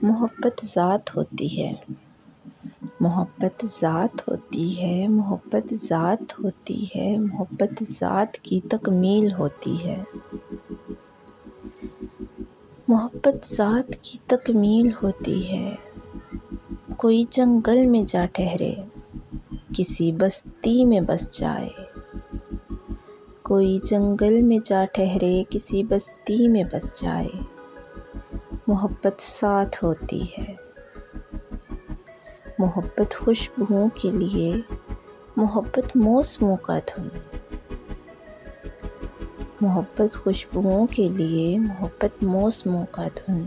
محبت ذات ہوتی ہے، محبت ذات ہوتی ہے، محبت ذات ہوتی ہے، محبت ذات کی تکمیل ہوتی ہے۔ محبت ذات کی تکمیل ہوتی ہے۔ کوئی جنگل میں جا ٹھہرے، کسی بستی میں بس جائے، کوئی جنگل میں جا ٹھہرے، کسی بستی میں بس جائے، محبت ساتھ ہوتی ہے۔ محبت خوشبوؤں کے لیے، محبت موسموں کا دھن، محبت خوشبوؤں کے لیے، محبت موسموں کا دھن،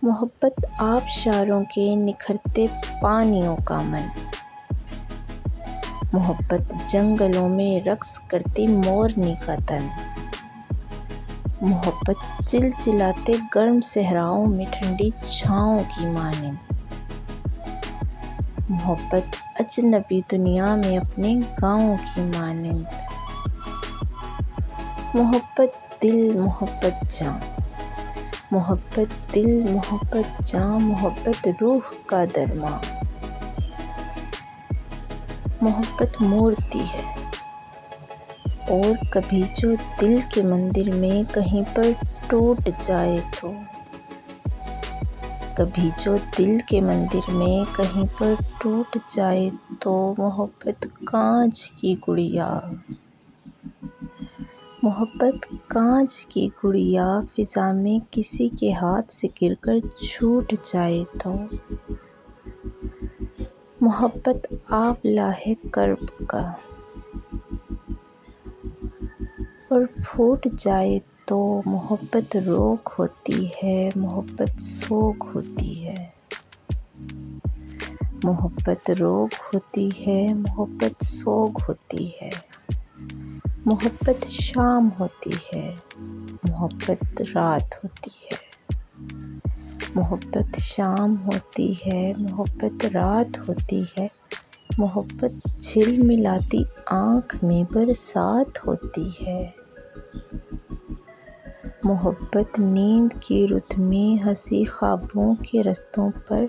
محبت آبشاروں کے نکھرتے پانیوں کا من، محبت جنگلوں میں رقص کرتی مورنی کا تن، محبت چلچلاتے گرم صحراؤں میں ٹھنڈی چھاؤں کی مانند، محبت اجنبی دنیا میں اپنے گاؤں کی مانند، محبت دل، محبت جاں، محبت دل، محبت جاں، محبت روح کا درماں، محبت مورتی ہے۔ اور کبھی جو دل کے مندر میں کہیں پر ٹوٹ جائے تو، کبھی جو دل کے مندر میں کہیں پر ٹوٹ جائے تو، محبت کانچ کی گڑیا، محبت کانچ کی گڑیا فضا میں کسی کے ہاتھ سے گر کر چھوٹ جائے تو، محبت آبلہ ہے کرب کا، اور پھوٹ جائے تو، محبت روگ ہوتی ہے، محبت سوگ ہوتی ہے، محبت روگ ہوتی ہے، محبت سوگ ہوتی ہے، محبت شام ہوتی ہے، محبت رات ہوتی ہے، محبت شام ہوتی ہے، محبت رات ہوتی ہے، محبت جھلملاتی آنکھ میں برسات ہوتی ہے، محبت نیند کی رت میں ہنسی خوابوں کے رستوں پر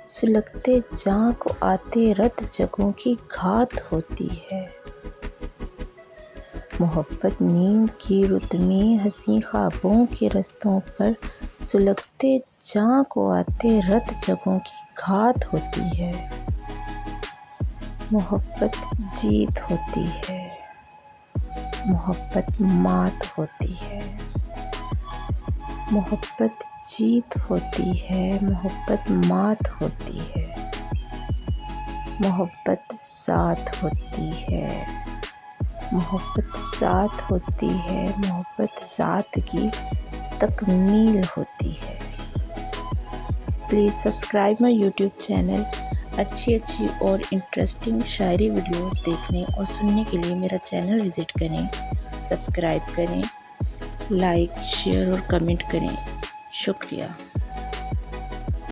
سلگتے جاں کو آتے رت جگوں کی گھات ہوتی ہے، محبت نیند کی رت میں ہنسی خوابوں کے رستوں پر سلگتے جاں کو آتے رت جگوں کی گھات ہوتی ہے، محبت جیت ہوتی ہے، محبت مات ہوتی ہے، محبت جیت ہوتی ہے، محبت مات ہوتی ہے، محبت ذات ہوتی ہے، محبت ذات ہوتی ہے، محبت ذات کی تکمیل ہوتی ہے۔ Please subscribe my YouTube channel. اچھی اور انٹرسٹنگ شاعری ویڈیوز دیکھنے اور سننے کے لیے میرا چینل وزٹ کریں، سبسکرائب کریں، لائک، شیئر اور کمنٹ کریں۔ شکریہ۔